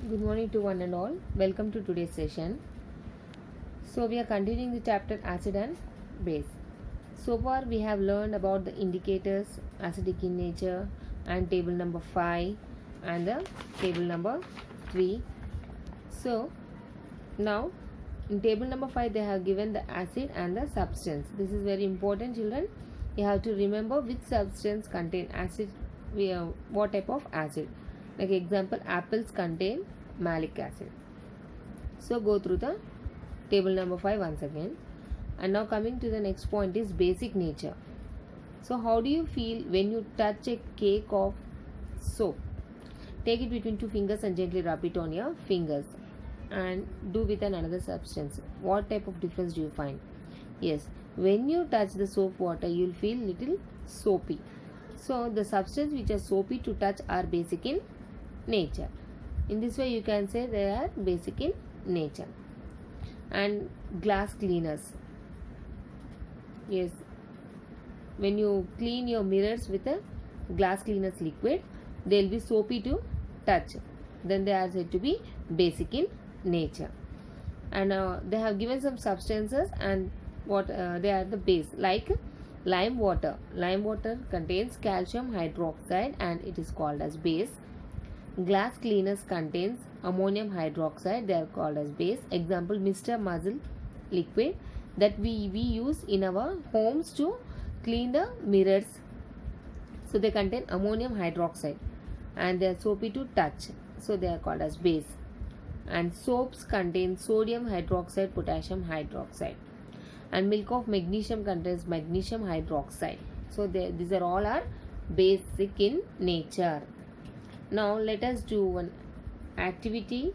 Good morning to one and all. Welcome to today's session. So we are continuing the chapter acid and base. So far we have learned about the indicators, acidic in nature, and table number 5 and the table number 3. So now in table number 5 they have given the acid and the substance. This is very important, children. You have to remember which substance contain acid, what type of acid. Like example, apples contain malic acid. So go through the table number 5 once again. And now coming to the next point is basic nature. So how do you feel when you touch a cake of soap? Take it between two fingers and gently rub it on your fingers and do with another substance. What type of difference do you find? Yes, when you touch the soap water you will feel little soapy. So the substance which are soapy to touch are basic in nature. In this way you can say they are basic in nature. And glass cleaners. Yes, when you clean your mirrors with a glass cleaners liquid, they will be soapy to touch. Then they are said to be basic in nature. And they have given some substances and what they are the base, like lime water. Lime water contains calcium hydroxide and it is called as base. Glass cleaners contains ammonium hydroxide, they are called as base. Example, Mr. Muzzle liquid that we use in our homes to clean the mirrors. So they contain ammonium hydroxide and they are soapy to touch. So they are called as base. And soaps contain sodium hydroxide, potassium hydroxide. And milk of magnesium contains magnesium hydroxide. So these are all are basic in nature. Now let us do one activity.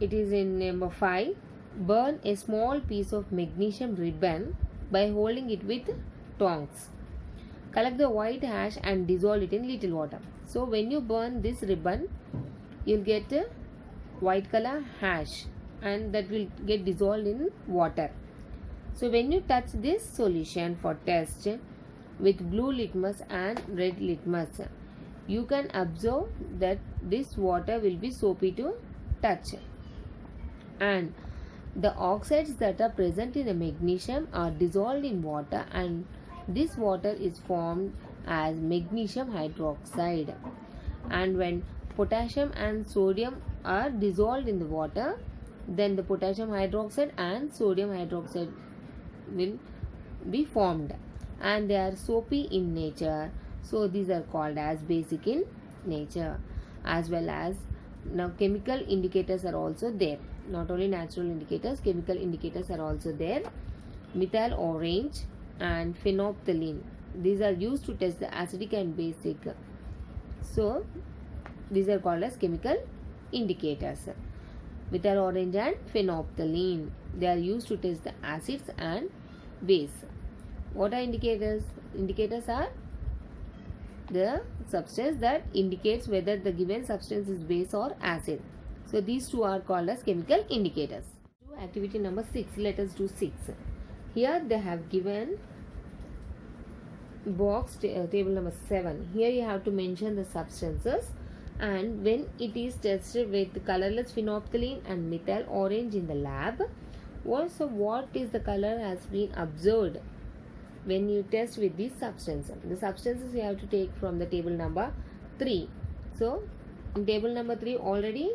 It is in number 5. Burn a small piece of magnesium ribbon by holding it with tongs. Collect the white hash and dissolve it in little water. So when you burn this ribbon, you will get a white color hash and that will get dissolved in water. So when you touch this solution for test with blue litmus and red litmus, you can observe that this water will be soapy to touch. And the oxides that are present in the magnesium are dissolved in water and this water is formed as magnesium hydroxide. And when potassium and sodium are dissolved in the water, then the potassium hydroxide and sodium hydroxide will be formed and they are soapy in nature. So these are called as basic in nature. As well as now chemical indicators are also there. Not only natural indicators, chemical indicators are also there. Methyl orange and phenolphthalein. These are used to test the acidic and basic. So these are called as chemical indicators. Methyl orange and phenolphthalein. They are used to test the acids and base. What are indicators? Indicators are the substance that indicates whether the given substance is base or acid. So these two are called as chemical indicators. Activity number 6. Let us do 6. Here they have given box table number 7. Here you have to mention the substances and when it is tested with colorless phenolphthalein and methyl orange in the lab, what is the color has been observed when you test with these substances. The substances you have to take from the table number 3. So in table number 3 already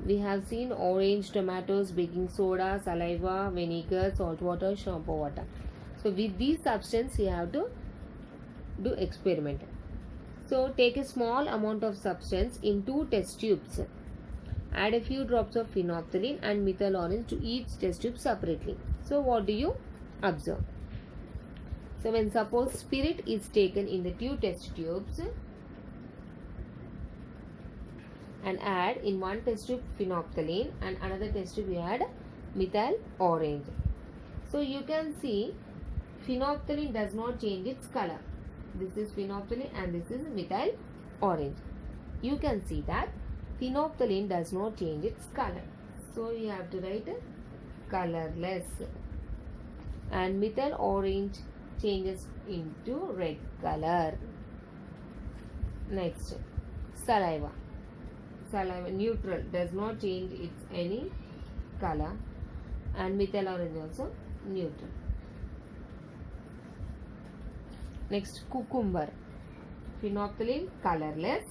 we have seen orange, tomatoes, baking soda, saliva, vinegar, salt water, shampoo water. So with these substances you have to do experiment. So take a small amount of substance in 2 test tubes. Add a few drops of phenolphthalein and methyl orange to each test tube separately. So what do you observe? So when suppose spirit is taken in the 2 test tubes and add in one test tube phenolphthalein and another test tube you add methyl orange. So you can see phenolphthalein does not change its color. This is phenolphthalein and this is methyl orange. You can see that phenolphthalein does not change its color. So you have to write colorless. And methyl orange changes into red color. Next, saliva. saliva neutral, does not change its any color, and methyl orange also neutral. Next, cucumber, phenolphthalein colorless,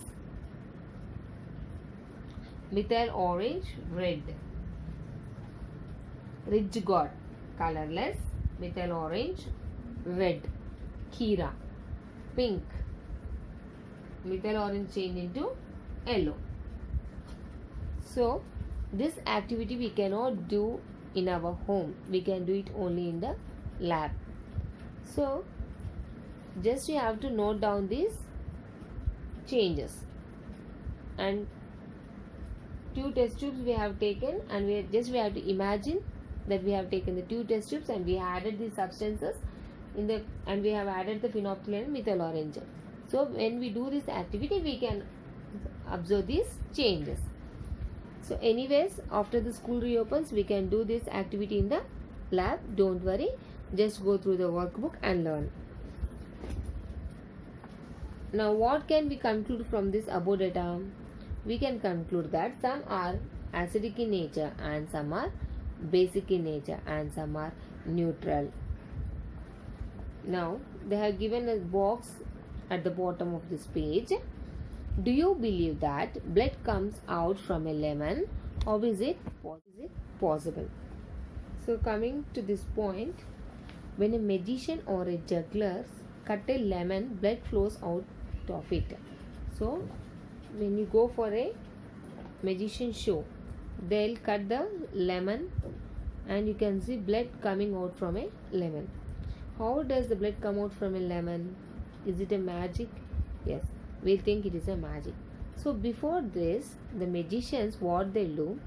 methyl orange red, ridge gourd colorless, methyl orange red, kheera pink, methyl orange change into yellow. So this activity we cannot do in our home, we can do it only in the lab. So just you have to note down these changes, and 2 test tubes we have taken, and we have to imagine that we have taken the 2 test tubes and we added these substances in the, and we have added the phenolphthalein and methyl orange. So when we do this activity we can observe these changes. So anyways, after the school reopens we can do this activity in the lab. Don't worry, just go through the workbook and learn. Now what can we conclude from this above data? We can conclude that some are acidic in nature and some are basic in nature and some are neutral. Now they have given a box at the bottom of this page. Do you believe that blood comes out from a lemon, or is it possible? So coming to this point, when a magician or a juggler cut a lemon, blood flows out of it. So when you go for a magician show, they'll cut the lemon and you can see blood coming out from a lemon. How does the blood come out from a lemon? Is it a magic? Yes, we think it is a magic. So before this, the magicians, what they'll do,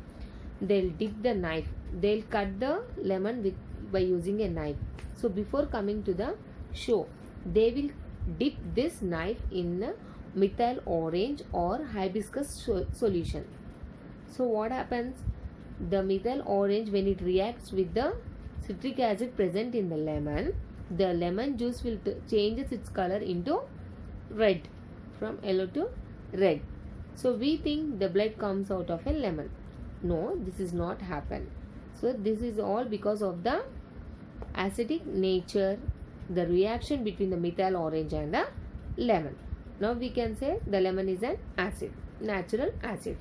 they'll dip the knife, they'll cut the lemon by using a knife. So before coming to the show, they will dip this knife in methyl orange or hibiscus solution. So what happens? The methyl orange, when it reacts with the citric acid present in the lemon juice will changes its color into red, from yellow to red. So we think the blood comes out of a lemon. No, this is not happen. So this is all because of the acidic nature, the reaction between the methyl orange and the lemon. Now we can say the lemon is an acid, natural acid.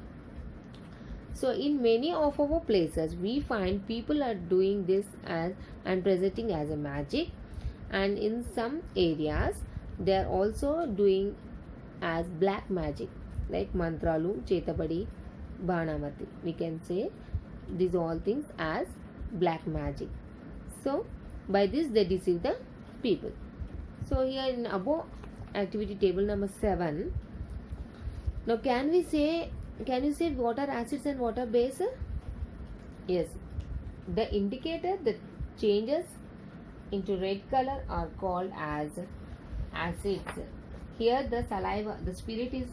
So in many of our places we find people are doing this as and presenting as a magic, and in some areas they are also doing as black magic, like Mantralu, Chetabadi, Bhanamati. We can say these all things as black magic. So by this they deceive the people. So here in above activity table number 7, now can you say what are acids and what are base? Yes, the indicator that changes into red color are called as acids. Here the saliva, the spirit is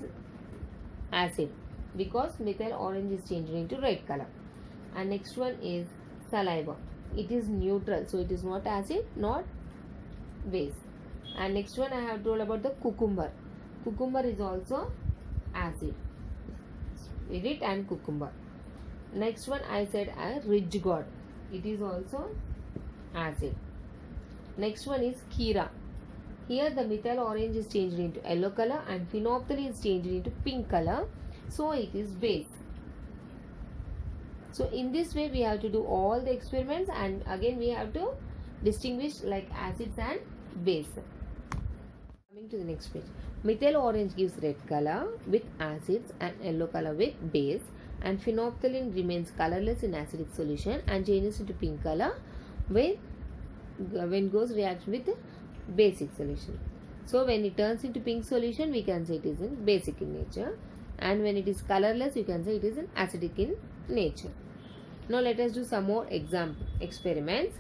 acid because methyl orange is changed into red color. And next one is saliva. It is neutral, so it is not acid, not base. And next one I have told about the cucumber. Cucumber is also acid, spirit and cucumber. Next one I said ridge gourd. It is also acid. Next one is kheera. Here the methyl orange is changed into yellow color and phenolphthalein is changed into pink color. So it is base. So in this way we have to do all the experiments, and again we have to distinguish like acids and base. Coming to the next page. Methyl orange gives red color with acids and yellow color with base, and phenolphthalein remains colorless in acidic solution and changes into pink color when goes reaction with basic solution. So when it turns into pink solution we can say it is in basic in nature, and when it is colorless you can say it is in acidic in nature. Now let us do some more experiments.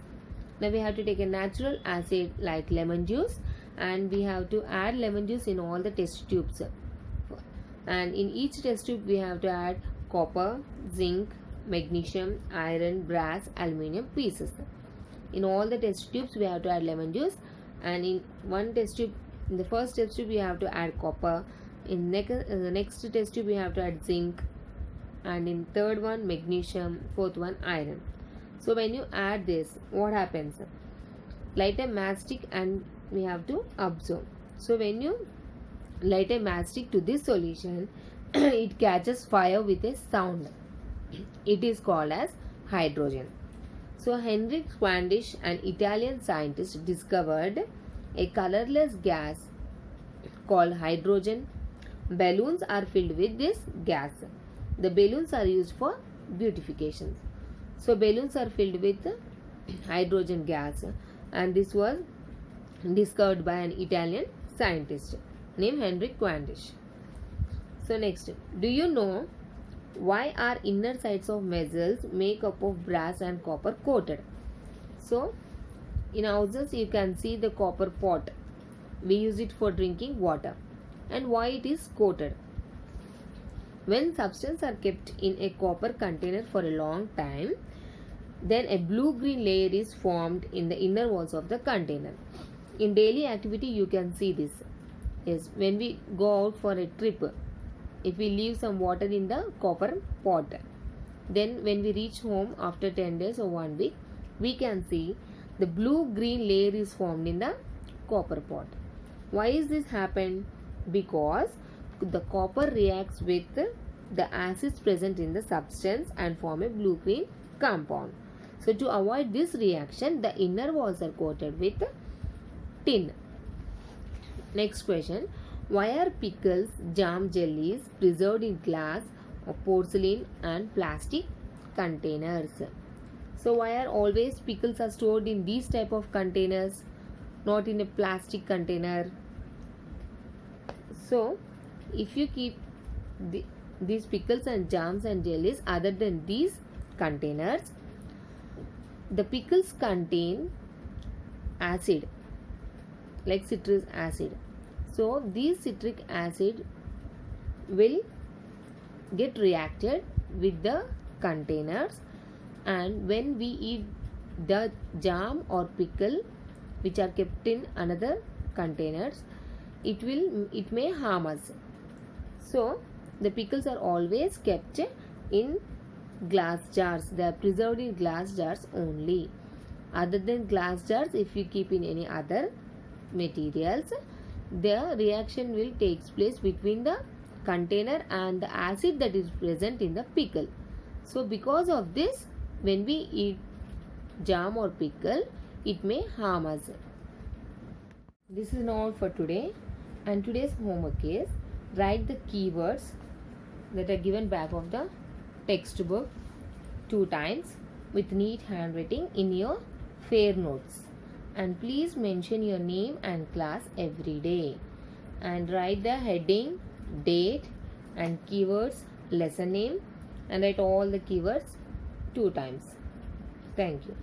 Now we have to take a natural acid like lemon juice, and we have to add lemon juice in all the test tubes, and in each test tube we have to add copper, zinc, magnesium, iron, brass, aluminium pieces. In all the test tubes we have to add lemon juice, and in one test tube, in the first test tube we have to add copper, in the next test tube we have to add zinc, and in third one magnesium, fourth one iron. So when you add this, what happens? Light a matchstick and we have to observe. So when you light a matchstick to this solution, it catches fire with a sound. It is called as hydrogen. So Henrik Swandish, an Italian scientist, discovered a colorless gas called hydrogen. Balloons are filled with this gas. The balloons are used for beautification. So balloons are filled with hydrogen gas, and this was discovered by an Italian scientist named Henrik Swandish. So next, do you know why are inner sides of vessels made up of brass and copper coated? So in houses you can see the copper pot. We use it for drinking water. And why it is coated? When substances are kept in a copper container for a long time, then a blue-green layer is formed in the inner walls of the container. In daily activity you can see this. Yes, when we go out for a trip, if we leave some water in the copper pot, then when we reach home after 10 days or 1 week, we can see the blue-green layer is formed in the copper pot. Why is this happen? Because the copper reacts with the acids present in the substance and form a blue-green compound. So to avoid this reaction, the inner walls are coated with tin. Next question. Why are pickles, jam, jellies preserved in glass or porcelain and plastic containers? So why are always pickles are stored in these type of containers, not in a plastic container? So if you keep these pickles and jams and jellies other than these containers, the pickles contain acid like citric acid. So these citric acid will get reacted with the containers, and when we eat the jam or pickle which are kept in another containers, it may harm us. So the pickles are always kept in glass jars. They are preserved in glass jars only. Other than glass jars, if you keep in any other materials, the reaction will take place between the container and the acid that is present in the pickle. So because of this, when we eat jam or pickle, it may harm us. This is all for today, and today's homework is write the keywords that are given back of the textbook 2 times with neat handwriting in your fair notes, and please mention your name and class every day, and write the heading, date and keywords, lesson name, and write all the keywords 2 times. Thank you.